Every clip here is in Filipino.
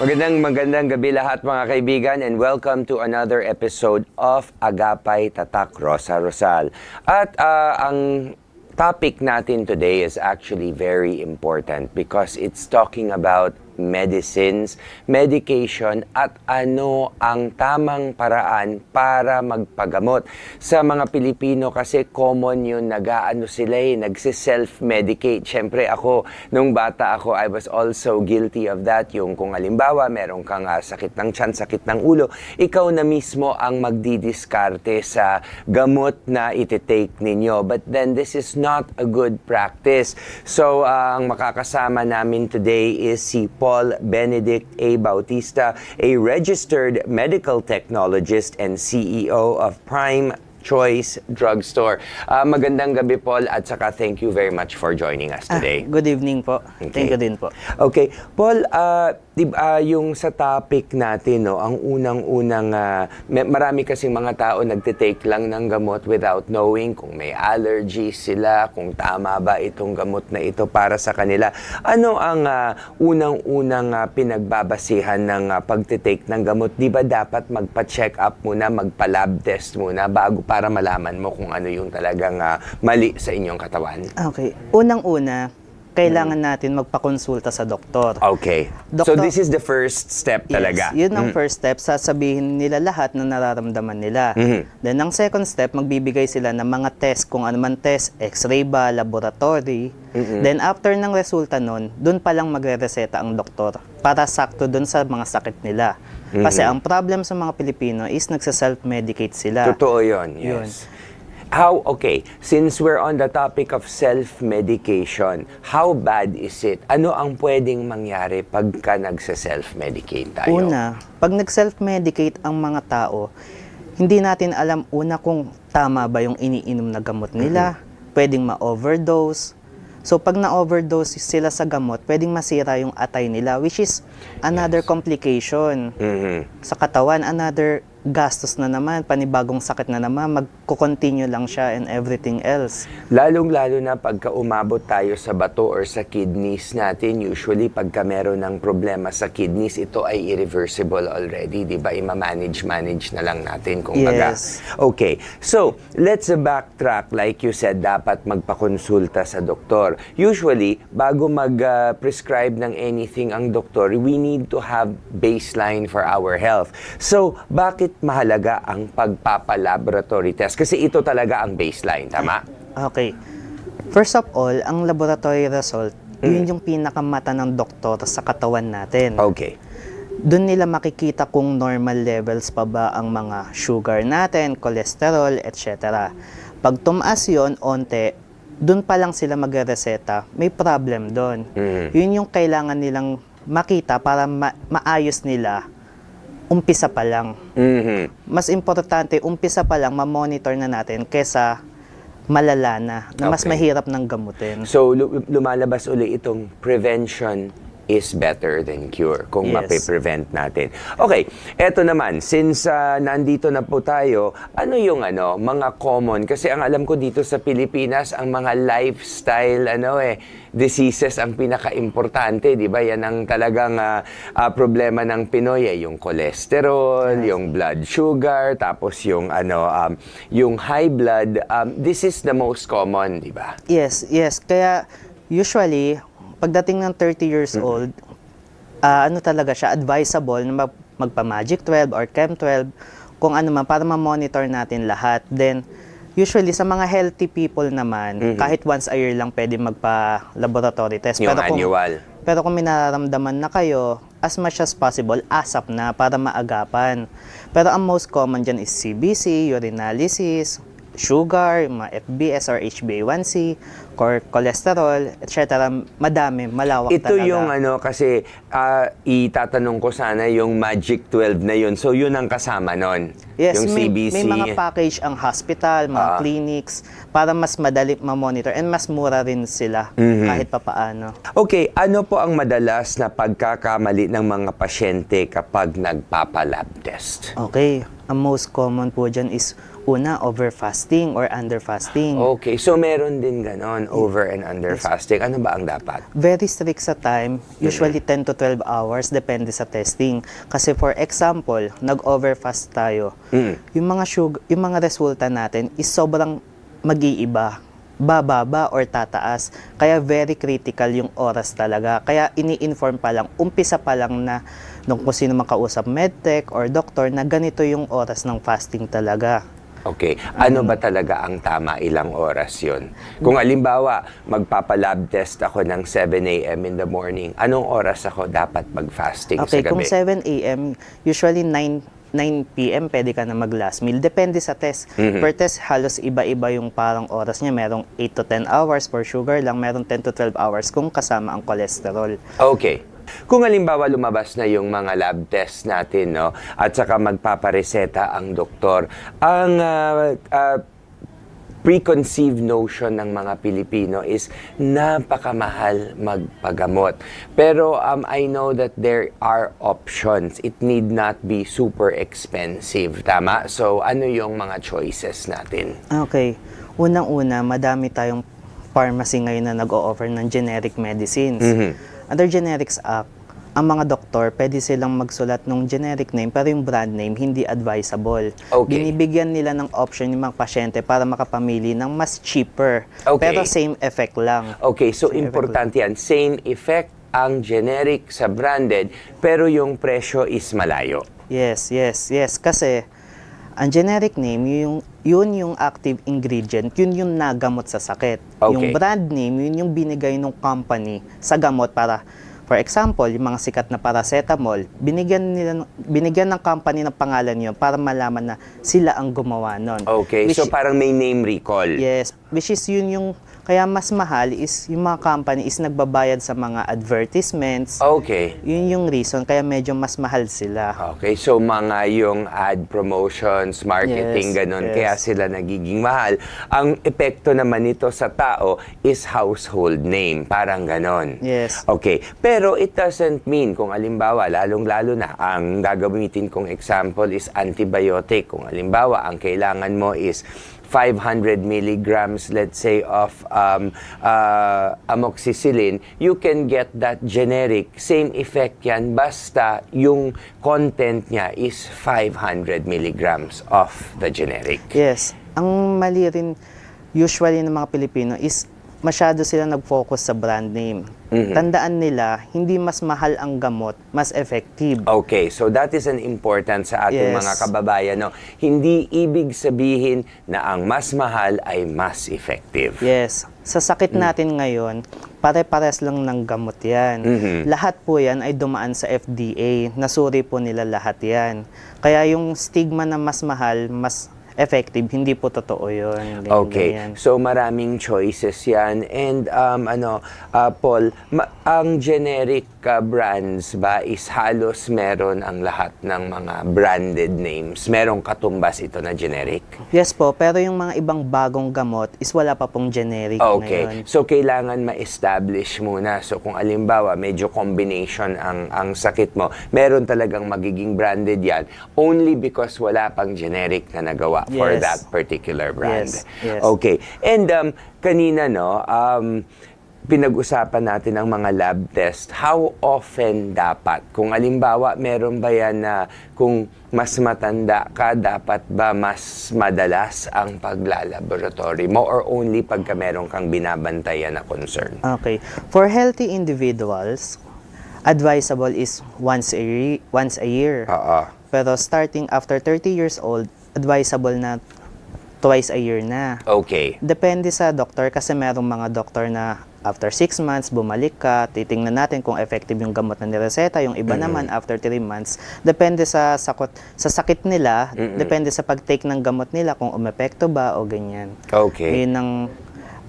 Magandang gabi lahat mga kaibigan and welcome to another episode of Agapay Tatak Rosa Rosal. At ang topic natin today is actually very important because it's talking about medicines, medication at ano ang tamang paraan para magpagamot. Sa mga Pilipino kasi common yun, nag-aano sila nagsi-self-medicate. Siyempre ako, nung bata ako, I was also guilty of that. Yung kung halimbawa, meron kang sakit ng tiyan, sakit ng ulo, ikaw na mismo ang magdidiskarte sa gamot na iti-take ninyo. But then this is not a good practice. So ang makakasama namin today is si Paul Benedict A. Bautista, a registered medical technologist and CEO of Prime Choice Drugstore. Magandang gabi, Paul, at saka thank you very much for joining us today. Good evening po. Okay. Thank you din po. Okay. Paul, yung sa topic natin, no, ang unang-unang, marami kasing mga tao nagtitake lang ng gamot without knowing kung may allergies sila, kung tama ba itong gamot na ito para sa kanila. Ano ang unang-unang pinagbabasihan ng pagtitake ng gamot? Di ba dapat magpa-check up muna, magpa-lab test muna bago para malaman mo kung ano yung talagang mali sa inyong katawan? Okay. Unang-una, kailangan natin magpakonsulta sa doktor. Okay. So this is the first step talaga? Yes, yun ang first step. Sasabihin nila lahat na nararamdaman nila. Then ang second step, magbibigay sila ng mga test, kung ano man test, x-ray ba, laboratory. Then after ng resulta nun, dun palang magre-reseta ang doktor para sakto dun sa mga sakit nila. Kasi ang problem sa mga Pilipino is nagsa-self-medicate sila. Totoo yun, yes. Okay, since we're on the topic of self-medication, how bad is it? Ano ang pwedeng mangyari pagka nagsa-self-medicate tayo? Una, pag nag-self-medicate ang mga tao, hindi natin alam una kung tama ba yung iniinom na gamot nila, pwedeng ma-overdose. So pag na-overdose sila sa gamot, pwedeng masira yung atay nila, which is another complication sa katawan, another gastos na naman, panibagong sakit na naman, magko-continue lang siya and everything else. Lalong-lalo na pagka umabot tayo sa bato or sa kidneys natin, usually pagka meron ng problema sa kidneys, ito ay irreversible already, di ba? Ima-manage na lang natin kung baga. Yes. Okay, so let's backtrack. Like you said, dapat magpakonsulta sa doktor. Usually, bago mag-prescribe ng anything ang doktor, we need to have baseline for our health. So, bakit mahalaga ang pagpapa-laboratory test? Kasi ito talaga ang baseline, tama? Okay. First of all, ang laboratory result, yun yung pinakamata ng doktor sa katawan natin. Okay. Doon nila makikita kung normal levels pa ba ang mga sugar natin, cholesterol, etc. Pag tumaas yun, onte, doon pa lang sila magre-reseta, may problem doon. Yun yung kailangan nilang makita para maayos nila umpisa pa lang. Mas importante, umpisa pa lang, ma-monitor na natin kesa malala na mas mahirap ng gamutin. So, lumalabas uli itong prevention is better than cure kung mape-prevent natin. Okay, eto naman, since nandito na po tayo, ano yung mga common? Kasi ang alam ko dito sa Pilipinas, ang mga lifestyle diseases ang pinaka-importante, di ba? Yan ang talagang problema ng Pinoy, yung cholesterol, yung blood sugar, tapos yung yung high blood. This is the most common, di ba? Yes. Kaya usually pagdating ng 30 years old, talaga siya, advisable na magpa-Magic 12 or Chem 12, kung ano man, para ma-monitor natin lahat. Then, usually, sa mga healthy people naman, kahit once a year lang pwede magpa-laboratory test. Yung annual. Pero kung may nararamdaman na kayo, as much as possible, ASAP na para maagapan. Pero ang most common dyan is CBC, urinalysis, sugar, FBS or HbA1c, cholesterol, etc. Madami, malawak ito talaga. Yung kasi itatanong ko sana yung Magic 12 na yun. So yun ang kasama nun. Yes, yung CBC. May mga package ang hospital, mga clinics, para mas madali ma-monitor and mas mura rin sila kahit papaano. Okay, ano po ang madalas na pagkakamali ng mga pasyente kapag nagpapa-lab test? Okay. Ang most common po dyan is una, over-fasting or under-fasting. Okay, so meron din ganon, over and under fasting. Ano ba ang dapat? Very strict sa time, usually 10 to 12 hours, depende sa testing. Kasi for example, nag-overfast tayo, yung mga resulta natin is sobrang mag-iiba. Bababa or tataas. Kaya very critical yung oras talaga. Kaya ini-inform pa lang, umpisa pa lang na nung kung sino makausap medtech or doktor na ganito yung oras ng fasting talaga. Okay, ano ba talaga ang tama, ilang oras yun? Kung halimbawa, magpapalab test ako ng 7 a.m. in the morning, anong oras ako dapat mag-fasting sa Okay, gabi? kung 7 a.m., usually 9 p.m. pwede ka na mag-last meal. Depende sa test. Per test, halos iba-iba yung parang oras niya. Merong 8 to 10 hours for sugar lang. Merong 10 to 12 hours kung kasama ang cholesterol. Okay. Kung halimbawa lumabas na yung mga lab test natin, no, at saka magpapareseta ang doktor, ang preconceived notion ng mga Pilipino is napakamahal magpagamot. Pero I know that there are options. It need not be super expensive. Tama? So, ano yung mga choices natin? Okay. Unang-una, madami tayong pharmacy ngayon na nag-o-offer ng generic medicines. Under Generics Act, ang mga doktor, pwede silang magsulat ng generic name pero yung brand name hindi advisable. Okay. Binibigyan nila ng option yung mga pasyente para makapamili ng mas cheaper. Okay. Pero same effect lang. Okay, so Same importante yan. Same effect ang generic sa branded, pero yung presyo is malayo. Yes. Kasi, ang generic name, yun yung active ingredient, yun yung nagamot sa sakit. Okay. Yung brand name, yun yung binigay ng company sa gamot para, for example, yung mga sikat na paracetamol, binigyan ng company ng pangalan yun para malaman na sila ang gumawa nun. Okay, so parang may name recall. Yes, which is yun yung, kaya mas mahal is yung mga company is nagbabayad sa mga advertisements. Okay. Yun yung reason, kaya medyo mas mahal sila. Okay, so mga yung ad promotions, marketing, Yes, ganun, yes. kaya sila nagiging mahal. Ang epekto naman nito sa tao is household name, parang ganon. Yes. Okay, pero it doesn't mean, kung halimbawa, lalong-lalo na, ang gagamitin kong example is antibiotic. Kung halimbawa, ang kailangan mo is 500 milligrams, let's say, of amoxicillin, you can get that generic. Same effect yan, basta yung content niya is 500 milligrams of the generic. Yes. Ang mali rin usually ng mga Pilipino is masyado sila nag-focus sa brand name. Tandaan nila, hindi mas mahal ang gamot, mas effective. Okay, so that is an important sa ating Yes. mga kababayan. No? Hindi ibig sabihin na ang mas mahal ay mas effective. Yes. Sa sakit natin ngayon, pare-pares lang ng gamot yan. Lahat po yan ay dumaan sa FDA. Nasuri po nila lahat yan. Kaya yung stigma na mas mahal, mas effective, hindi po totoo yun. Okay, Ganyan. so maraming choices yan. And Paul, ang generic brands ba is halos meron ang lahat ng mga branded names? Merong katumbas ito na generic? Yes po, pero yung mga ibang bagong gamot is wala pa pong generic Okay, ngayon. so kailangan ma-establish muna. So kung alimbawa, medyo combination ang sakit mo, meron talagang magiging branded yan only because wala pang generic na nagawa for Yes. that particular brand. Yes. Okay, and kanina, no, pinag-usapan natin ang mga lab test. How often dapat? Kung alimbawa, meron ba yan na kung mas matanda ka, dapat ba mas madalas ang paglalaboratory mo or only pagka meron kang binabantayan na concern? Okay. For healthy individuals, advisable is once a year. Oo. Pero starting after 30 years old, advisable na twice a year na. Okay. Depende sa doktor kasi merong mga doktor na after 6 months, bumalik ka, titingnan natin kung effective yung gamot na nireseta. Yung iba naman, after 3 months, depende sa sakit nila, depende sa pag-take ng gamot nila, kung umepekto ba o ganyan. Okay.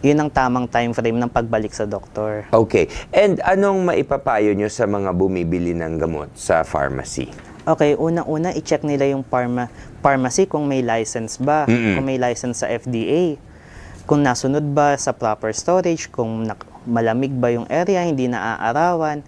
Yun ang tamang time frame ng pagbalik sa doktor. Okay. And anong maipapayo nyo sa mga bumibili ng gamot sa pharmacy? Okay, unang-una, i-check nila yung pharmacy kung may license ba, kung may license sa FDA, kung nasunod ba sa proper storage, kung malamig ba yung area, hindi naaarawan,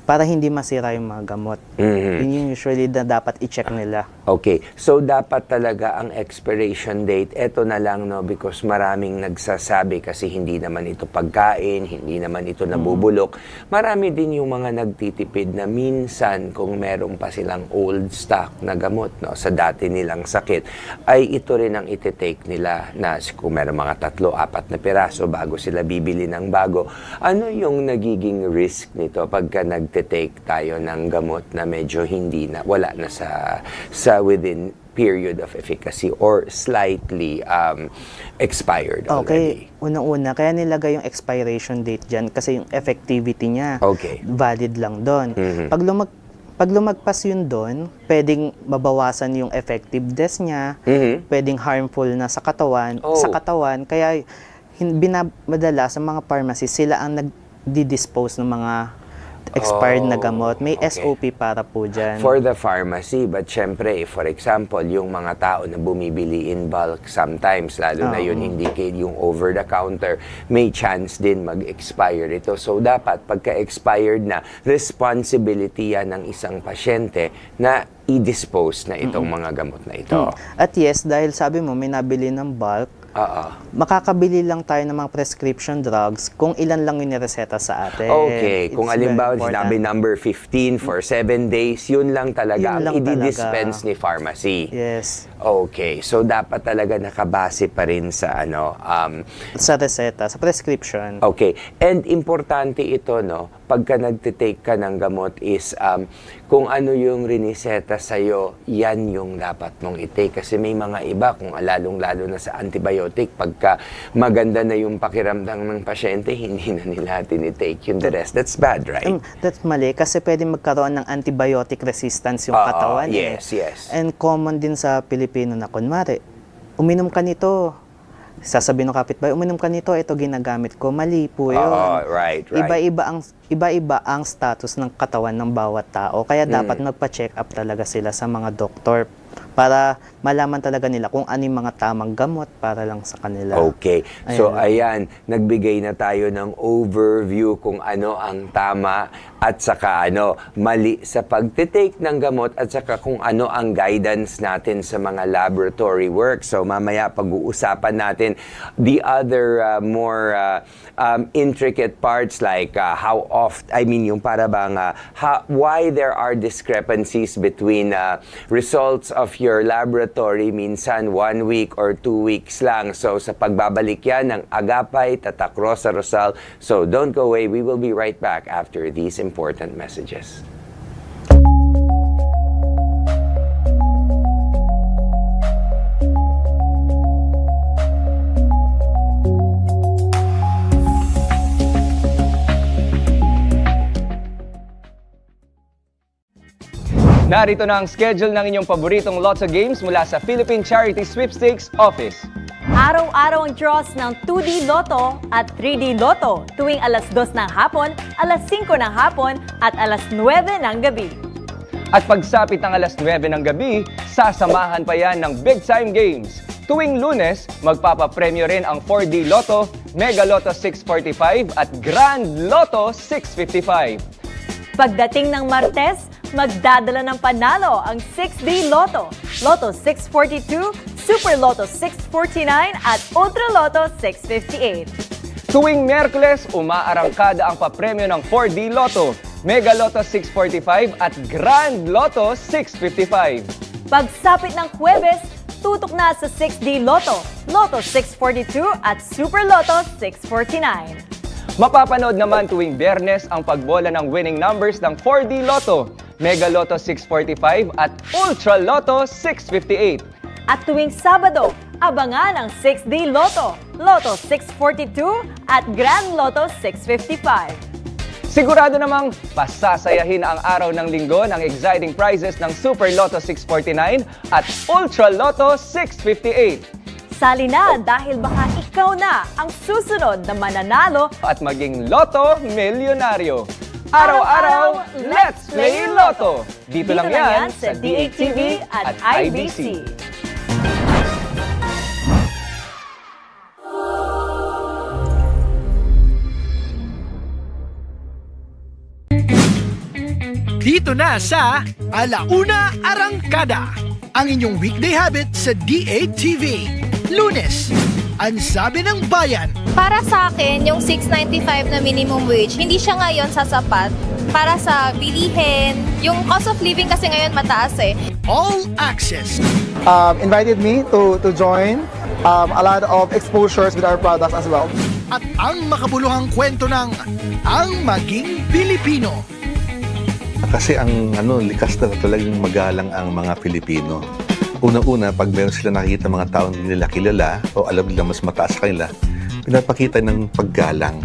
para hindi masira yung mga gamot. Yun yung usually na dapat i-check nila. Okay, so dapat talaga ang expiration date, eto na lang, no, because maraming nagsasabi kasi hindi naman ito pagkain, hindi naman ito nabubulok. Marami din yung mga nagtitipid na minsan kung meron pa silang old stock na gamot, no, sa dati nilang sakit, ay ito rin ang iti-take nila na kung meron mga 3-4 na piraso bago sila bibili ng bago. Ano yung nagiging risk nito pagka nagte-take tayo ng gamot na medyo hindi na, wala na sa within period of efficacy or slightly expired already? Okay, unang-una, kaya nilagay yung expiration date dyan kasi yung effectivity niya, Okay. valid lang doon. Pag lumagpas yun doon, pwedeng mabawasan yung effectiveness niya, pwedeng harmful na sa katawan, kaya binamadala sa mga pharmacy, sila ang nagdi-dispose ng mga expired na gamot. May okay. SOP para po dyan. For the pharmacy, but syempre, for example, yung mga tao na bumibili in bulk sometimes, lalo na yun hindi yung over-the-counter, may chance din mag-expire ito. So, dapat pagka-expired na, responsibility yan ng isang pasyente na i-dispose na itong mga gamot na ito. At yes, dahil sabi mo, may nabili ng bulk, makakabili lang tayo ng mga prescription drugs kung ilan lang yung nireseta sa atin. Okay, kung alimbawa sinabi number 15 for 7 days, yun lang talaga Yun lang ang i-dispense ni pharmacy. Yes. Okay, so dapat talaga nakabase pa rin sa Sa reseta, sa prescription. okay, and importante ito, no, pagka nagtitake ka ng gamot is kung ano yung riniseta sa'yo, yan yung dapat mong i-take. Kasi may mga iba, kung lalong-lalo na sa antibiotic, pagka maganda na yung pakiramdam ng pasyente, hindi na nila tinitake yung the rest. That's bad, right? That's mali kasi pwede magkaroon ng antibiotic resistance yung katawan. Yes, yes. And common din sa Pilipino na kunwari, uminom ka nito, sasabihin ng kapitbahay, uminom ka nito, ito ginagamit ko. Mali po yun. Right. Iba-iba ang status ng katawan ng bawat tao. Kaya dapat magpa-check up talaga sila sa mga doktor para malaman talaga nila kung ano yung mga tamang gamot para lang sa kanila. Okay. So, ayan, nagbigay na tayo ng overview kung ano ang tama at saka mali sa pagtitake ng gamot at saka kung ano ang guidance natin sa mga laboratory work. So, mamaya pag-uusapan natin the other more intricate parts like yung para bang why there are discrepancies between results of your laboratory, minsan 1 week or 2 weeks lang. So, sa pagbabalik yan ng Agapay, Tatak Rosa Rosal. So, don't go away. We will be right back after these important messages. Narito na ang schedule ng inyong paboritong Lotso games mula sa Philippine Charity Sweepstakes Office. Araw-araw ang draws ng 2D Lotto at 3D Lotto tuwing alas 2 ng hapon, alas 5 ng hapon at alas 9 ng gabi. At pagsapit ng alas 9 ng gabi, sasamahan pa yan ng Big Time Games. Tuwing Lunes, magpapapremyo rin ang 4D Lotto, Mega Lotto 645 at Grand Lotto 655. Pagdating ng Martes, magdadala ng panalo ang 6D Lotto, Lotto 642, Super Lotto 649 at Ultra Lotto 658. Tuwing Miyerkules, umaarangkada ang papremyo ng 4D Lotto, Mega Lotto 645 at Grand Lotto 655. Pagsapit ng Huwebes, tutok na sa 6D Lotto, Lotto 642 at Super Lotto 649. Mapapanood naman tuwing Biyernes ang pagbola ng winning numbers ng 4D Lotto, Mega Lotto 645 at Ultra Lotto 658. At tuwing Sabado, abangan ang 6D Lotto, Lotto 642 at Grand Lotto 655. Sigurado namang pasasayahin ang araw ng linggo ng exciting prizes ng Super Lotto 649 at Ultra Lotto 658. Sali na dahil baka ikaw na ang susunod na mananalo At maging Lotto Milyonaryo. Araw-araw, let's play Lotto! Dito lang yan sa DATV at IBC. Dito na sa Alauna Arangkada, ang inyong weekday habit sa DATV. Lunes, ang sabi ng bayan. Para sa akin, yung 6.95 na minimum wage, hindi siya ngayon sasapat para sa bilihin. Yung cost of living kasi ngayon mataas eh. All access. Invited me to join a lot of exposures with our products as well. At ang makabuluhang kwento ng Ang Maging Pilipino. Kasi ang likas na talagang magalang ang mga Pilipino. Una-una, pag meron sila nakikita mga taong hindi nila kilala o alam nila mas mataas sa kanila, pinapakita ng paggalang.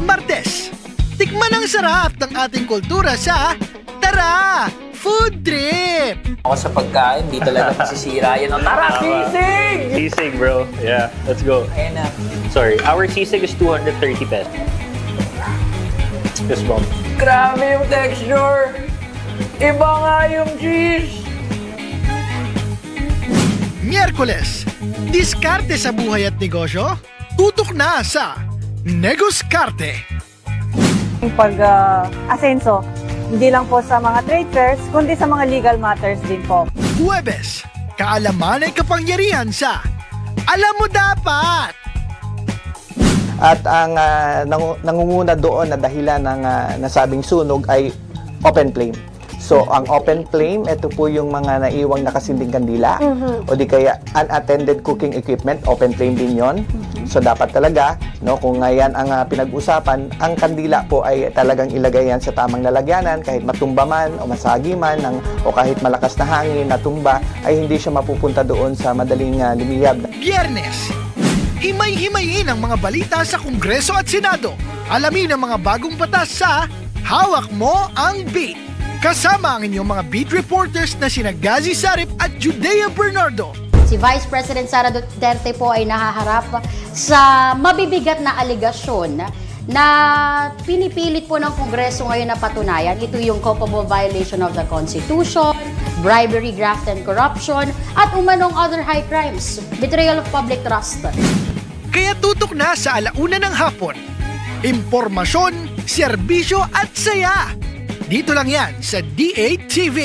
Martes, tikman ang sarap ng ating kultura sa Tara! Food Trip! Ako sa pagkain, di talaga masisira yan. Tara, sisig! Sisig, bro. Yeah, let's go. Ayan na. Sorry, our sisig is 230 pesos. This one. Grabe yung texture! Iba nga yung cheese! Miyerkules, diskarte sa buhay at negosyo? Tutok na sa Negoskarte. Asenso, hindi lang po sa mga trade fairs, kundi sa mga legal matters din po. Huwebes, kaalaman ay kapangyarihan sa Alam Mo Dapat! At ang nangunguna doon na dahilan ng nasabing sunog ay open flame. So, ang open flame, ito po yung mga naiwang nakasinding kandila o di kaya unattended cooking equipment, open flame din yon. So, dapat talaga, kung ngayon ang pinag-usapan, ang kandila po ay talagang ilagay yan sa tamang lalagyanan, kahit matumba man o masagi man, o kahit malakas na hangin, natumba, ay hindi siya mapupunta doon sa madaling lumiyab. Biyernes, himay-himayin ang mga balita sa Kongreso at Senado. Alamin ang mga bagong batas sa Hawak Mo ang Beat. Kasama ang inyong mga beat reporters na sina Gazi Sarip at Judea Bernardo. Si Vice President Sara Duterte po ay nahaharap sa mabibigat na aligasyon na pinipilit po ng Kongreso ngayon na patunayan. Ito yung culpable violation of the Constitution, bribery, graft and corruption, at umanong other high crimes, betrayal of public trust. Kaya tutok na sa 1:00 ng hapon. Impormasyon, serbisyo at saya. Dito lang yan sa DATV.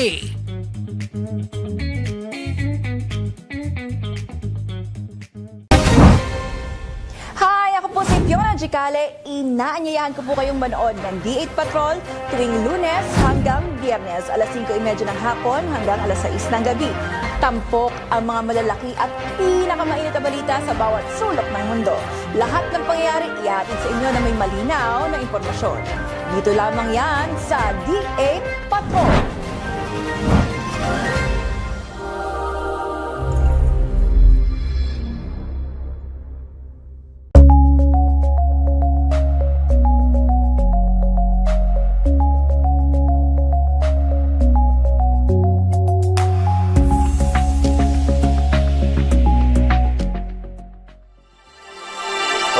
Hi! Ako po si Fiona Gicale. Inaanyayahan ko po kayong manood ng D8 Patrol tuwing Lunes hanggang Biyernes, alas 5:30 ng hapon hanggang alas 6 ng gabi. Tampok ang mga malalaki at pinakamainit na balita sa bawat sulok ng mundo. Lahat ng pangyayari ihatid sa inyo na may malinaw na impormasyon. Dito lamang yan sa D8 Patrol.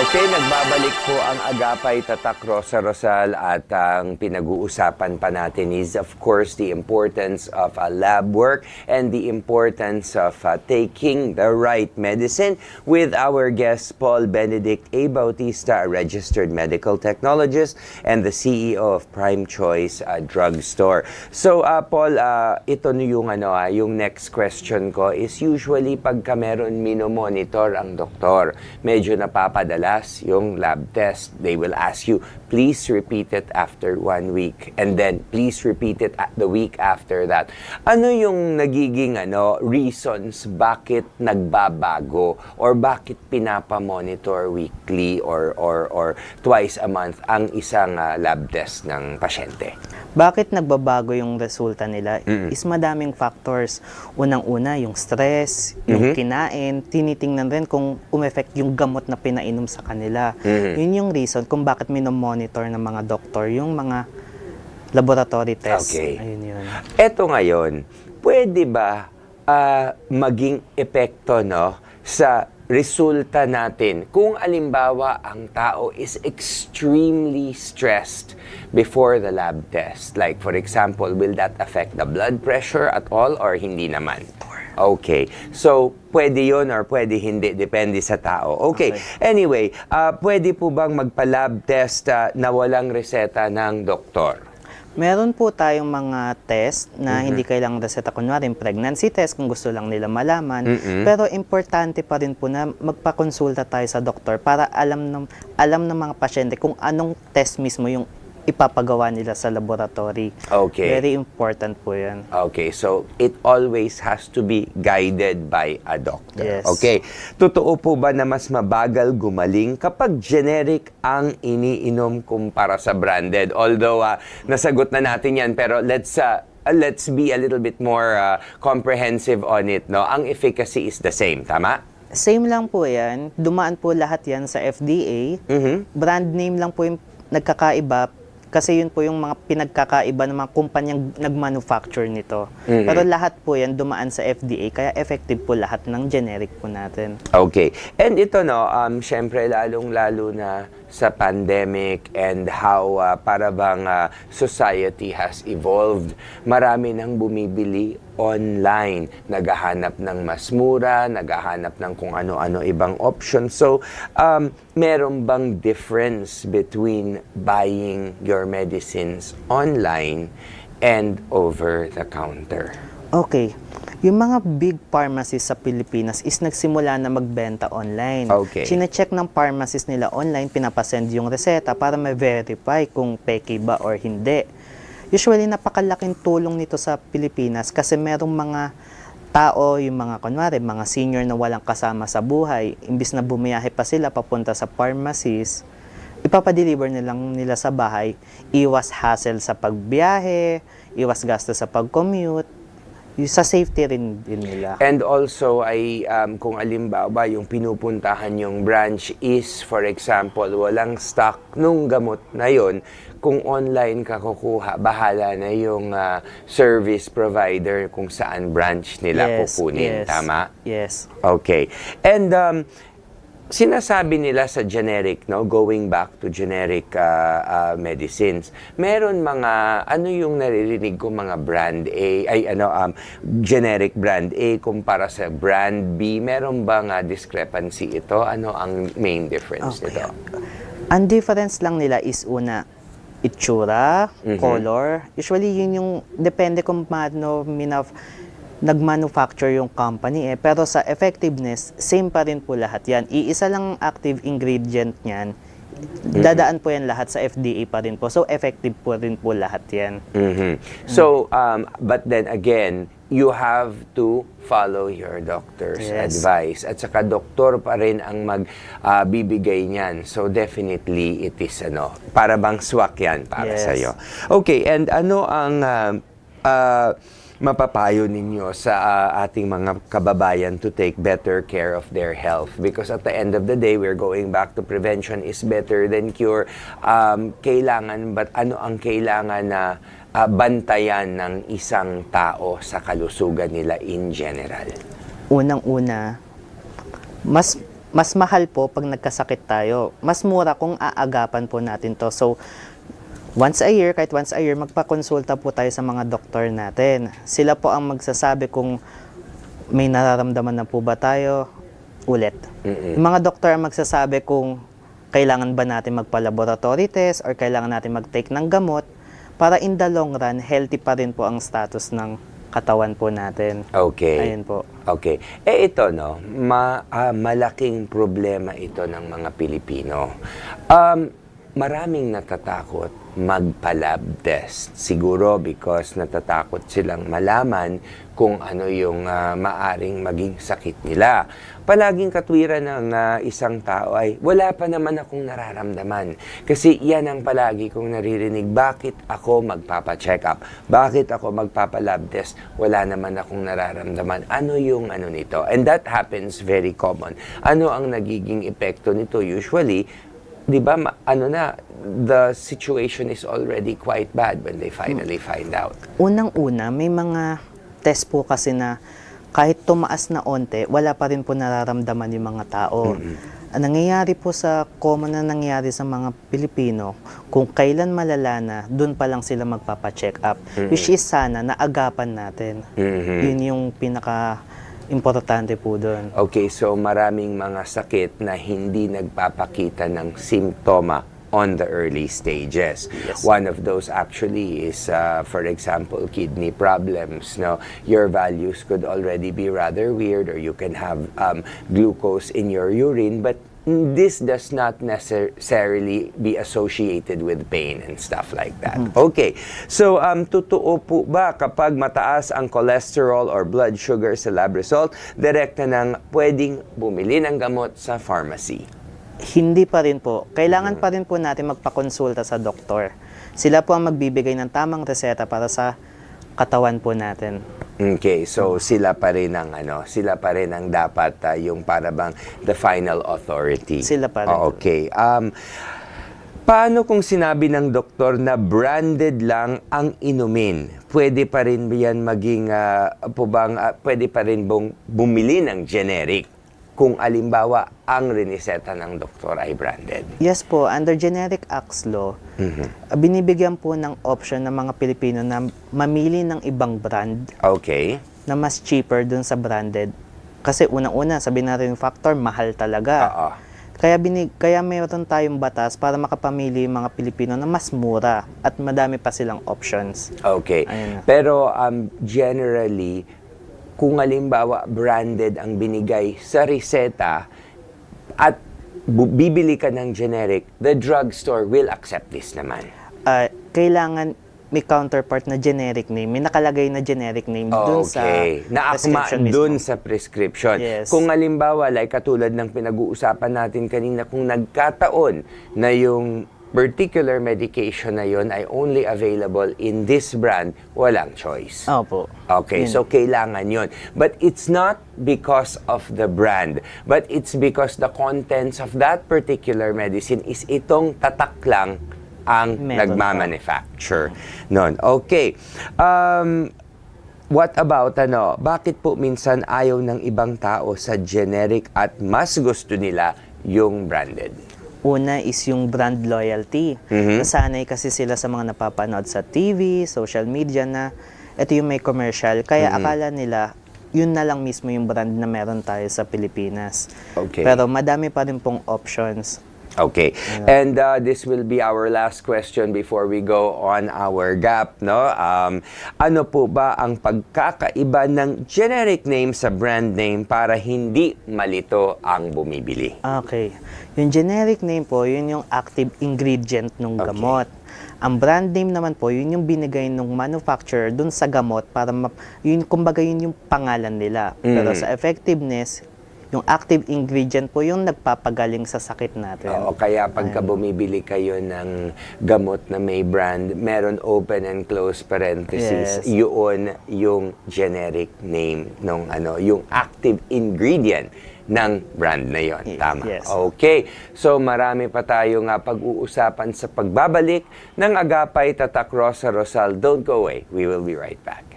Okay, nagbabalik po ang Agapay Tatak Rosa Rosal at ang pinag-uusapan pa natin is of course the importance of lab work and the importance of taking the right medicine with our guest Paul Benedict A. Bautista, a registered medical technologist and the CEO of Prime Choice Drugstore. So Paul, ito yung yung next question ko is usually pagka meron minomonitor ang doktor, medyo napapadala yung lab test. They will ask you, please repeat it after 1 week and then please repeat it at the week after that. Ano yung nagiging reasons bakit nagbabago or bakit pinapamonitor weekly or twice a month ang isang lab test ng pasyente? Bakit nagbabago yung resulta nila is madaming factors. Unang-una, yung stress, yung kinain, tinitingnan rin kung umeffect yung gamot na pinainom sa kanila. Yun yung reason kung bakit minomonitor ng mga doktor yung mga laboratory tests. Okay. Ayun yun. Eto ngayon, pwede ba maging epekto sa resulta natin kung alimbawa ang tao is extremely stressed before the lab test? Like for example, will that affect the blood pressure at all or hindi naman? Okay. So, pwede yun or pwede hindi. Depende sa tao. Okay. Anyway, pwede po bang magpa-lab test na walang reseta ng doktor? Meron po tayong mga test na hindi kailangang reseta, kunwari pregnancy test kung gusto lang nila malaman. Pero importante pa rin po na magpakonsulta tayo sa doktor para alam ng mga pasyente kung anong test mismo yung ipapagawa nila sa laboratory. Okay. Very important po yan. Okay, so it always has to be guided by a doctor. Yes. Okay. Totoo po ba na mas mabagal gumaling kapag generic ang iniinom kumpara sa branded? Although nasagot na natin yan, pero let's be a little bit more comprehensive on it, no? Ang efficacy is the same, tama? Same lang po yan. Dumaan po lahat yan sa FDA. Brand name lang po yung nagkakaiba kasi yun po yung mga pinagkakaiba ng mga kumpanyang nag-manufacture nito. Pero lahat po yan dumaan sa FDA, kaya effective po lahat ng generic po natin. Okay. And ito, no, syempre lalong-lalo na sa pandemic and how para bang society has evolved. Marami nang bumibili online, naghahanap ng mas mura, naghahanap ng kung ano-ano ibang options. So, meron bang difference between buying your medicines online and over the counter? Okay. Yung mga big pharmacies sa Pilipinas is nagsimula na magbenta online. Okay. Chine-check ng pharmacist nila online, pinapasend yung reseta para ma-verify kung peke ba or hindi. Usually, napakalaking tulong nito sa Pilipinas kasi merong mga tao, yung mga kunwari, mga senior na walang kasama sa buhay, imbis na bumiyahe pa sila papunta sa pharmacies, ipapadeliver nilang nila sa bahay, iwas hassle sa pagbiyahe, iwas gasto sa pag-commute, sa safety rin din nila. And also, kung alimbawa yung pinupuntahan yung branch is, for example, walang stock nung gamot na yon, kung online ka kukuha, bahala na yung service provider kung saan branch nila kukunin. Tama? Yes. Okay. And sinasabi nila sa generic, no, going back to generic medicines, meron mga, ano yung naririnig ko, mga brand A, generic brand A kumpara sa brand B, meron bang discrepancy ito? Ano ang main difference nito? Ang difference lang nila is una, itsura, color. Usually yun yung, depende kung paano nag-manufacture yung company pero sa effectiveness, same pa rin po lahat yan. Iisa lang active ingredient niyan, dadaan po yan lahat sa FDA pa rin po. So, effective po rin po lahat yan. So, but then again, you have to follow your doctor's advice. At saka doktor pa rin ang magbibigay niyan. So, definitely, it is, para bang swak yan para sa'yo. Okay, and ano ang mapapayo ninyo sa ating mga kababayan to take better care of their health? Because at the end of the day, we're going back to prevention is better than cure. Ano ang kailangan na bantayan ng isang tao sa kalusugan nila in general? Unang-una, mas mahal po pag nagkasakit tayo. Mas mura kung aagapan po natin to. So, kahit once a year, magpakonsulta po tayo sa mga doktor natin. Sila po ang magsasabi kung may nararamdaman na po ba tayo ulit. Yung mga doktor ang magsasabi kung kailangan ba natin magpa-laboratory test or kailangan natin mag-take ng gamot para in the long run, healthy pa rin po ang status ng katawan po natin. Okay. Ayun po. Okay. Ito, no, malaking problema ito ng mga Pilipino. Maraming natatakot magpa-lab test. Siguro because natatakot silang malaman kung ano yung maaring maging sakit nila. Palaging katwiran ng isang tao ay, wala pa naman akong nararamdaman. Kasi yan ang palagi kong naririnig. Bakit ako magpapa-check up? Bakit ako magpapa-lab test? Wala naman akong nararamdaman. Ano yung nito? And that happens very common. Ano ang nagiging epekto nito? Usually, di ba, the situation is already quite bad when they finally find out. Unang-una, may mga test po kasi na kahit tumaas na onte, wala pa rin po nararamdaman yung mga tao. Ang nangyayari po common na nangyayari sa mga Pilipino, kung kailan malala na, dun pa lang sila magpapa-check up. Which is sana, naagapan natin. Yun yung importante po doon. Okay, so maraming mga sakit na hindi nagpapakita ng simptoma on the early stages. Yes. One of those actually is, for example, kidney problems. No, your values could already be rather weird, or you can have glucose in your urine, but this does not necessarily be associated with pain and stuff like that. Okay, so totoo po ba kapag mataas ang cholesterol or blood sugar sa lab result, direkta nang pwedeng bumili ng gamot sa pharmacy? Hindi pa rin po. Kailangan pa rin po natin magpakonsulta sa doktor. Sila po ang magbibigay ng tamang reseta para sa katawan po natin. Okay, so sila pa rin ang dapat yung para bang the final authority. Sila pa rin. Okay. Paano kung sinabi ng doktor na branded lang ang inumin? Pwede pa rin yan maging pwede pa rin bumili ng generic kung alimbawa ang riniseta ng doktor ay branded? Yes po, under Generic Acts Law, binibigyan po ng option ng mga Pilipino na mamili ng ibang brand Okay. na mas cheaper dun sa branded. Kasi unang-una, sabihin natin yung factor, mahal talaga. Oo. Kaya mayroon tayong batas para makapamili yung mga Pilipino na mas mura at madami pa silang options. Okay. Ayun na. Pero generally, kung halimbawa branded ang binigay sa reseta at bibili ka ng generic, the drugstore will accept this naman. Kailangan may counterpart na generic name. May nakalagay na generic name dun sa Naakma prescription mismo. dun sa prescription. Yes. Kung halimbawa, like katulad ng pinag-uusapan natin kanina, kung nagkataon na yung particular medication na yon ay only available in this brand, walang choice. Opo. Okay, Yun. so kailangan yon. But it's not because of the brand, but it's because the contents of that particular medicine is itong tatak lang ang Meron nagmamanufacture nun. Okay. What about bakit po minsan ayaw ng ibang tao sa generic at mas gusto nila yung branded? Una is yung brand loyalty. Nasanay kasi sila sa mga napapanood sa TV, social media na ito yung may commercial. Kaya akala nila, yun na lang mismo yung brand na meron tayo sa Pilipinas. Okay. Pero madami pa rin pong options. Okay. And this will be our last question before we go on our gap, no? Ano po ba ang pagkakaiba ng generic name sa brand name para hindi malito ang bumibili? Okay. Yung generic name po, yun yung active ingredient ng gamot. Ang brand name naman po, yun yung binigay ng manufacturer dun sa gamot para yun, kumbaga yun yung pangalan nila. Pero sa effectiveness, yung active ingredient po yung nagpapagaling sa sakit natin. Oo, kaya pagka bumibili kayo ng gamot na may brand, meron open and close parentheses, Yes. yun yung generic name ng yung active ingredient ng brand na yon. Tama. Yes. Okay. So marami pa tayo nga pag-uusapan sa pagbabalik ng Agapay Tatak Rosa Rosal. Don't go away. We will be right back.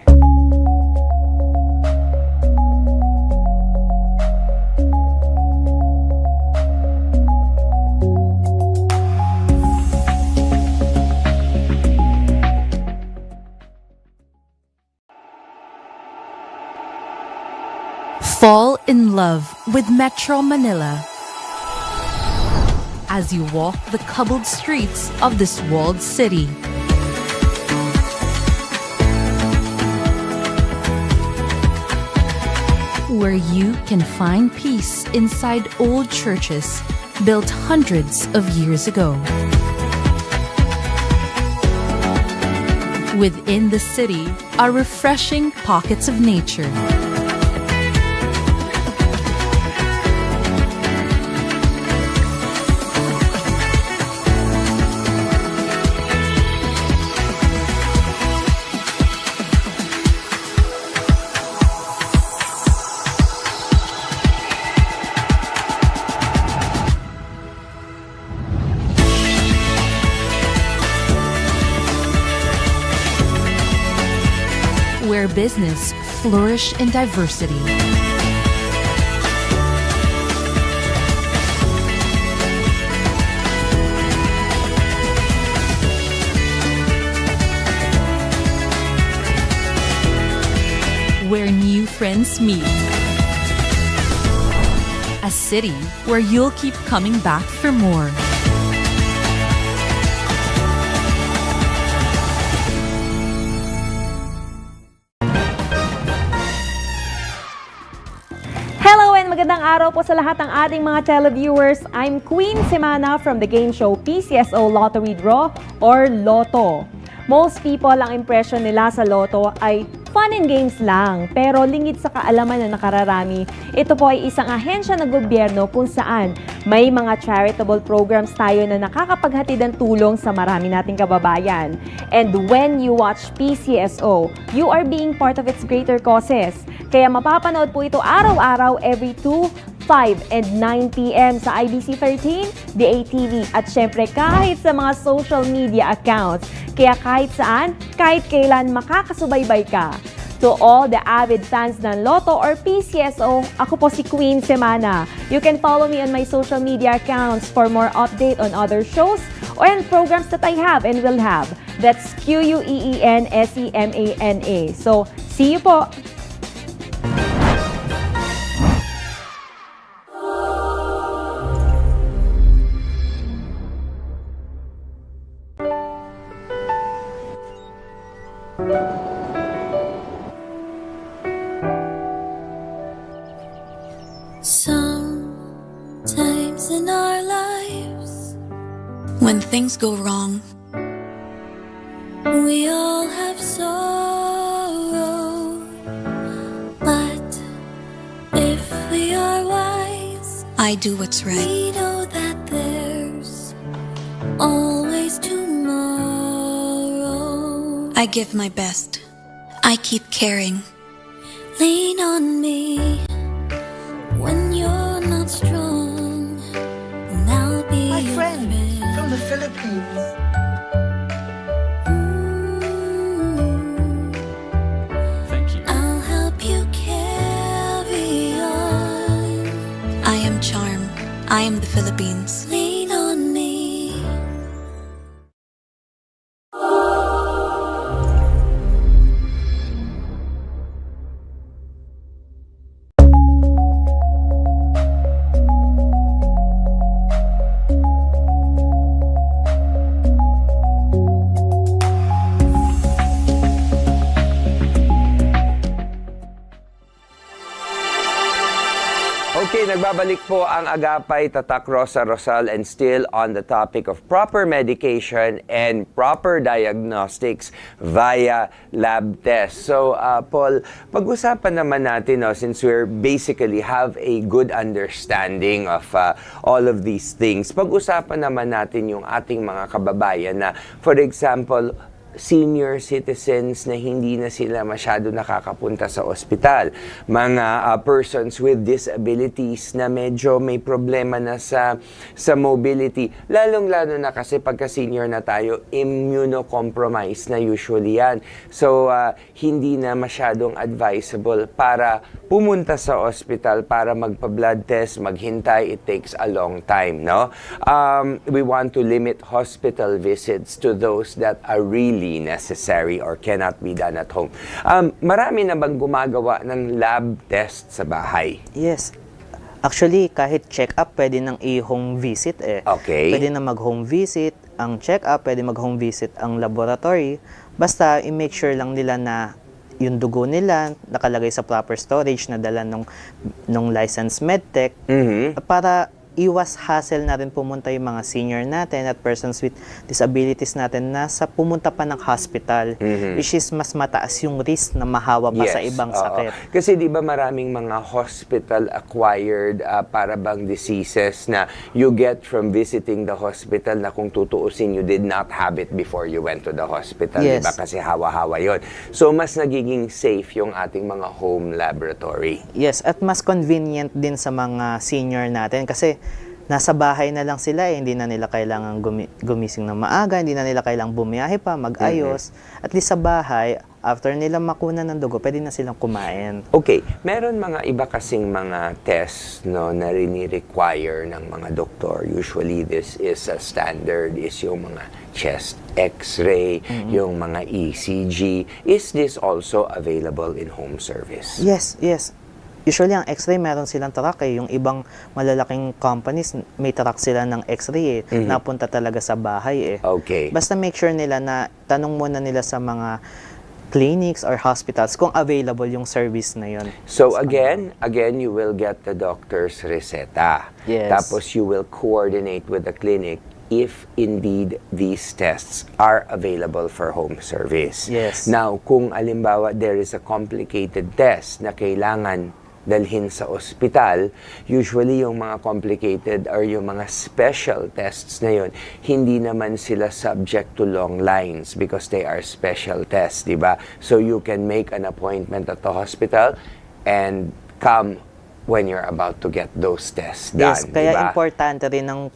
Fall in love with Metro Manila as you walk the cobbled streets of this walled city. Where you can find peace inside old churches built hundreds of years ago. Within the city are refreshing pockets of nature. Where business flourish in diversity. Where new friends meet. A city where you'll keep coming back for more. Magandang araw po sa lahat ng ating mga televiewers. I'm Queen Semana from the game show PCSO Lottery Draw or Lotto. Most people, ang impression nila sa Lotto ay fun and games lang, pero lingid sa kaalaman na nakararami, ito po ay isang ahensya ng gobyerno kung saan may mga charitable programs tayo na nakakapaghatid ng tulong sa marami nating kababayan. And when you watch PCSO, you are being part of its greater causes. Kaya mapapanood po ito araw-araw every 2, 5 and 9 p.m. sa IBC 13, DATV at syempre kahit sa mga social media accounts. Kaya kahit saan, kahit kailan makakasubaybay ka. To all the avid fans ng Lotto or PCSO, ako po si Queen Semana. You can follow me on my social media accounts for more update on other shows and programs that I have and will have. That's QUEENSEMANA. So, see you po! Sometimes in our lives, when things go wrong, we all have sorrow. But if we are wise, I do what's right. We know that there's always tomorrow. I give my best. I keep caring. Lean on me when you're not strong, and I'll be My your friend from the Philippines. Thank you. I'll help you carry on. I am Charm. I am the Philippines. Lean on me. Okay, nagbabalik po ang Agapay Tatak Rosa Rosal and still on the topic of proper medication and proper diagnostics via lab test. So, Paul, pag-usapan naman natin, no, since we're basically have a good understanding of all of these things, pag-usapan naman natin yung ating mga kababayan na, for example, senior citizens na hindi na sila masyado nakakapunta sa ospital. Mga persons with disabilities na medyo may problema na sa mobility. Lalong-lalo na kasi pagka senior na tayo, immunocompromised na usually yan. So, hindi na masyadong advisable para pumunta sa ospital para magpa-blood test, maghintay. It takes a long time, no? We want to limit hospital visits to those that are really necessary or cannot be done at home. Marami na bang gumagawa ng lab test sa bahay? Yes. Actually, kahit check-up, pwede nang i-home visit eh. Okay. Pwede na mag-home visit ang check-up, pwede mag-home visit ang laboratory. Basta i-make sure lang nila na yung dugo nila nakalagay sa proper storage na dala nung licensed medtech para iwas hassle na rin pumunta yung mga senior natin at persons with disabilities natin na sa pumunta pa ng hospital, which is mas mataas yung risk na mahawa pa sa ibang sakit. Kasi di ba maraming mga hospital-acquired para bang diseases na you get from visiting the hospital na kung tutuusin, you did not have it before you went to the hospital, Yes. di ba? Kasi hawa-hawa yon. So, mas nagiging safe yung ating mga home laboratory. Yes, at mas convenient din sa mga senior natin kasi nasa bahay na lang sila eh, hindi na nila kailangan gumising ng maaga, hindi na nila kailangang bumiyahe pa, mag-ayos. At least sa bahay, after nila makuna ng dugo, pwede na silang kumain. Okay, meron mga iba kasing mga tests, no, na rini-require ng mga doktor. Usually this is a standard, is yung mga chest x-ray, yung mga ECG. Is this also available in home service? Yes, yes. Usually, ang x-ray, meron silang truck eh. Yung ibang malalaking companies, may truck sila ng x-ray eh. Napunta talaga sa bahay eh. Okay. Basta make sure nila na tanong muna nila sa mga clinics or hospitals kung available yung service na yun. So again, you will get the doctor's reseta. Yes. Tapos you will coordinate with the clinic if indeed these tests are available for home service. Yes. Now, kung alimbawa there is a complicated test na kailangan dalhin sa ospital, usually yung mga complicated or yung mga special tests na yun, hindi naman sila subject to long lines because they are special tests, di ba? So you can make an appointment at the hospital and come when you're about to get those tests done, Yes, kaya di ba? importante rin ng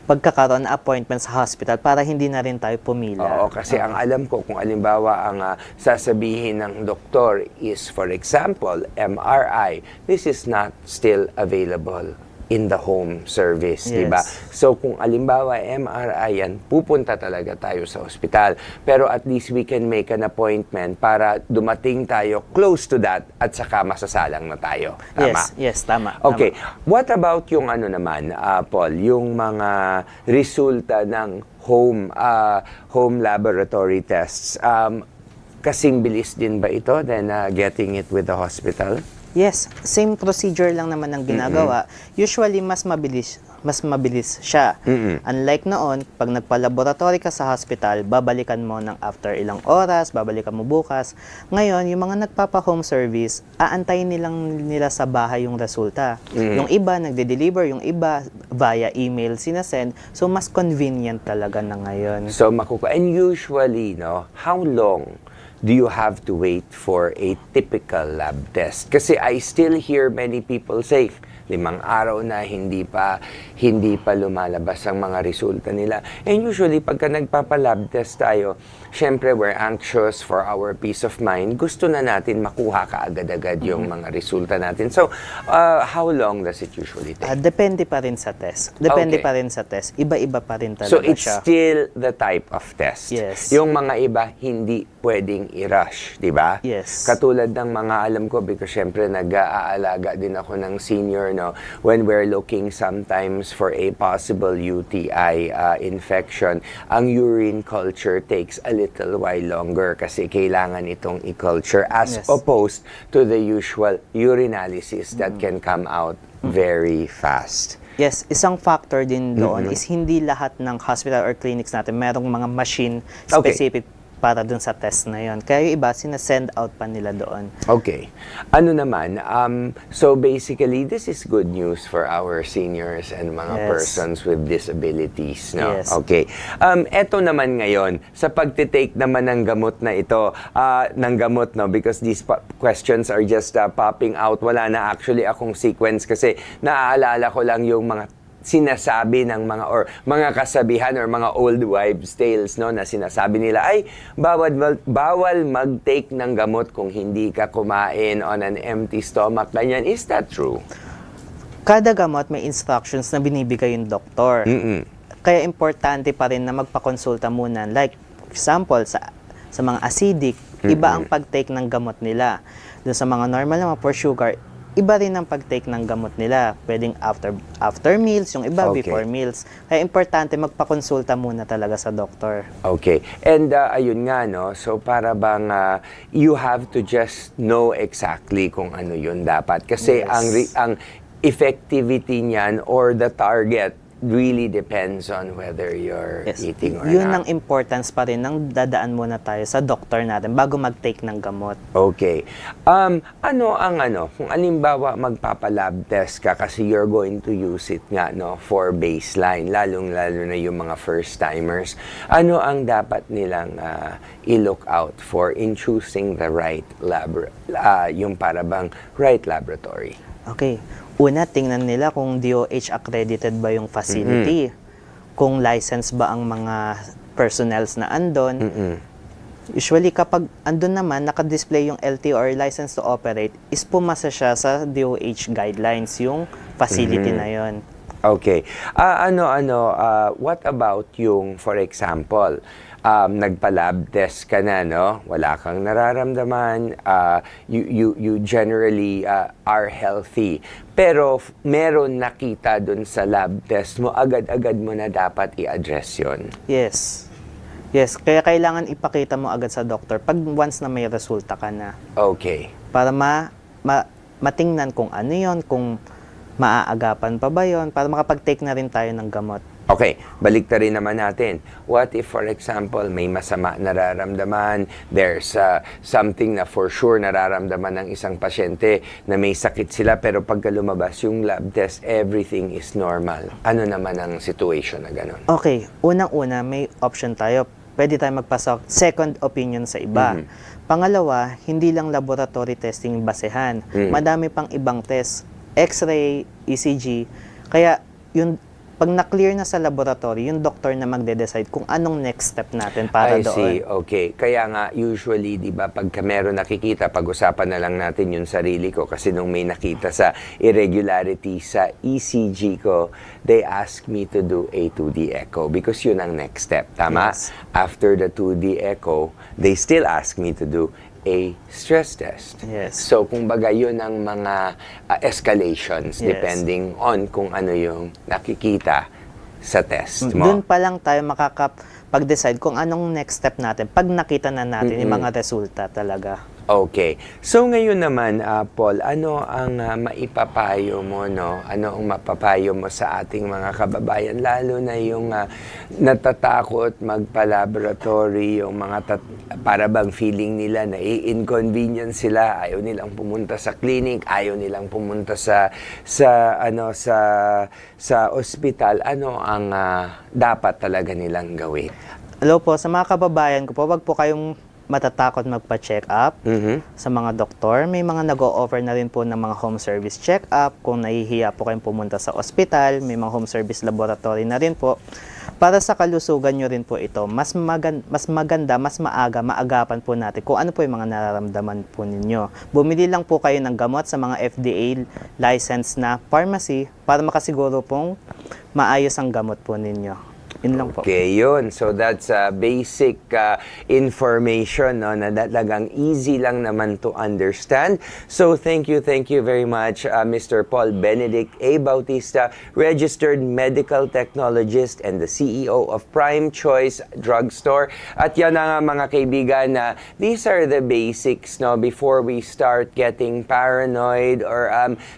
pagkakaroon ng appointment sa hospital para hindi na rin tayo pumila. Oo, kasi ang alam ko, kung alimbawa ang sasabihin ng doktor is, for example, MRI, this is not still available in the home service, Yes. di ba? So kung alimbawa MRI yan, pupunta talaga tayo sa ospital. Pero at least we can make an appointment para dumating tayo close to that at saka masasalang na tayo. Tama? Yes, tama. Okay. tama. What about yung ano naman, Paul, yung mga resulta ng home laboratory tests? Kasing bilis din ba ito than getting it with the hospital? Yes, same procedure lang naman ang ginagawa. Usually, mas mabilis siya. Unlike noon, pag nagpa-laboratory ka sa hospital, babalikan mo ng after ilang oras, babalikan mo bukas. Ngayon, yung mga nagpapa-home service, aantayin nila sa bahay yung resulta. Yung iba, nagde-deliver, yung iba, via email sinasend. So, mas convenient talaga na ngayon. So, and usually, no, how long do you have to wait for a typical lab test? Kasi I still hear many people say, 5 araw na hindi pa lumalabas ang mga resulta nila. And usually, pagka nagpapa-lab test tayo, syempre, we're anxious for our peace of mind. Gusto na natin makuha kaagad-agad yung mga resulta natin. So, how long does it usually take? Depende pa rin sa test. Okay. pa rin sa test. Iba-iba pa rin talaga So, it's siya. still the type of test. Yes. Yung mga iba, hindi pwedeng i-rush, di ba? Yes. Katulad ng mga alam ko, because syempre nag-aalaga din ako ng senior, no? When we're looking sometimes for a possible UTI infection, ang urine culture takes a little while longer kasi kailangan itong i-culture as Yes. opposed to the usual urinalysis that can come out very fast. Yes, isang factor din doon is hindi lahat ng hospital or clinics natin merong mga machine specific para dun sa test na yon. Kaya yung iba, sinasend out pa nila doon. Okay. Ano naman, so basically, this is good news for our seniors and mga Yes. persons with disabilities, no? Yes. Okay. Eto naman ngayon, sa pagtitake naman ng gamot na ito, no? Because these questions are just popping out. Wala na actually akong sequence kasi naaalala ko lang yung mga sinasabi ng mga kasabihan or mga old wives' tales, no, na sinasabi nila ay bawal mag-take ng gamot kung hindi ka kumain on an empty stomach. Ganyan, is that true? Kada gamot may instructions na binibigay yung doktor. Kaya importante pa rin na magpakonsulta muna. Like, for example, sa mga acidic, iba ang pag-take ng gamot nila. Doon sa mga normal na for sugar, iba rin ang pag-take ng gamot nila. Pwedeng after meals, yung iba Okay. before meals. Kaya importante magpakonsulta muna talaga sa doktor. Okay. And ayun nga, no, so para bang you have to just know exactly kung ano yun dapat. Kasi Yes. ang effectivity niyan or the target really depends on whether you're eating or Yun not. ang importance pa rin ng dadaan muna tayo sa doktor natin bago mag-take ng gamot. Okay. Kung alimbawa magpapalab test ka kasi you're going to use it nga, no, for baseline, lalong-lalo na yung mga first-timers, ano ang dapat nilang i-look out for in choosing the right yung parabang right laboratory? Okay. Una, tingnan nila kung DOH accredited ba yung facility. Kung license ba ang mga personnels na andon. Usually, kapag andun naman, naka-display yung LTO or license to operate, is pumasa siya sa DOH guidelines, yung facility na yon. Okay. What about yung, for example, nagpa-lab test ka na, no? Wala kang nararamdaman, you generally are healthy. Pero meron nakita dun sa lab test mo, agad-agad mo na dapat i-address yun. Yes. Yes, kaya kailangan ipakita mo agad sa doktor pag once na may resulta ka na. Okay. Para matingnan kung ano yon, kung maaagapan pa ba yon, para makapag-take na rin tayo ng gamot. Okay, balik na rin naman natin. What if, for example, may masama nararamdaman, there's something na for sure nararamdaman ng isang pasyente na may sakit sila, pero pagka lumabas yung lab test, everything is normal. Ano naman ang situation na gano'n? Okay, unang-una, may option tayo. Pwede tayo magpasok second opinion sa iba. Pangalawa, hindi lang laboratory testing basehan. Madami pang ibang test, X-ray, ECG. Kaya, pag na-clear na sa laboratory, yung doctor na magde-decide kung anong next step natin para doon. I see, okay. Kaya nga, usually, di ba, pagka meron nakikita, pag-usapan na lang natin yung sarili ko kasi nung may nakita sa irregularity sa ECG ko, they ask me to do a 2D echo because yun ang next step, tama? Yes. After the 2D echo, they still ask me to do a stress test. Yes. So, kumbaga, yun ang mga escalations Yes. depending on kung ano yung nakikita sa test mo. Doon pa lang tayo makakapag-decide kung anong next step natin pag nakita na natin yung mga resulta talaga. Okay. So ngayon naman, Paul, ano ang maipapayo mo, no? Ano ang mapapayo mo sa ating mga kababayan, lalo na yung natatakot magpa-laboratory, yung mga para bang feeling nila na i-inconvenience sila, ayaw nilang pumunta sa clinic, ayaw nilang pumunta sa ospital. Ano ang dapat talaga nilang gawin? Hello po, sa mga kababayan ko po, wag po kayong matatakot magpa-check up sa mga doktor. May mga nag-o-offer na rin po ng mga home service check-up. Kung nahihiya po kayong pumunta sa ospital, may mga home service laboratory na rin po. Para sa kalusugan nyo rin po ito, mas maganda, mas maagapan po natin kung ano po yung mga nararamdaman po ninyo. Bumili lang po kayo ng gamot sa mga FDA licensed na pharmacy para makasiguro pong maayos ang gamot po ninyo. Yun lang po. Okay, yun. So that's basic information, no, na talagang easy lang naman to understand. So thank you very much, Mr. Paul Benedict A. Bautista, registered medical technologist and the CEO of Prime Choice Drugstore. At yan na nga mga kaibigan, na these are the basics, no, before we start getting paranoid or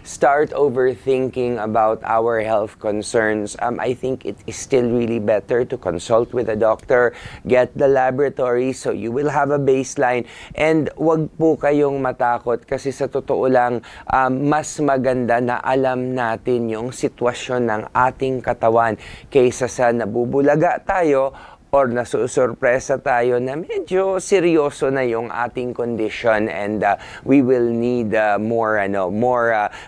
start overthinking about our health concerns. I think it is still really better to consult with a doctor, get the laboratory so you will have a baseline, and wag po kayong matakot kasi sa totoo lang, mas maganda na alam natin yung sitwasyon ng ating katawan kaysa sa nabubulaga tayo or nasusurpresa tayo na medyo seryoso na yung ating condition, and we will need more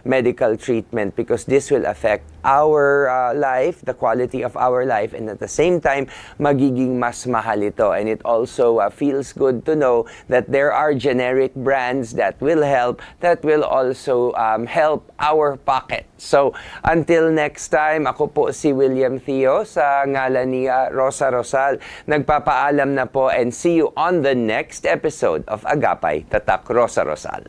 medical treatment because this will affect our life, the quality of our life, and at the same time, magiging mas mahal ito. And it also feels good to know that there are generic brands that will help, that will also help our pocket. So, until next time, ako po si William Theo sa ngalan ni Rosa Rosal. Nagpapaalam na po, and see you on the next episode of Agapay Tatak Rosa Rosal.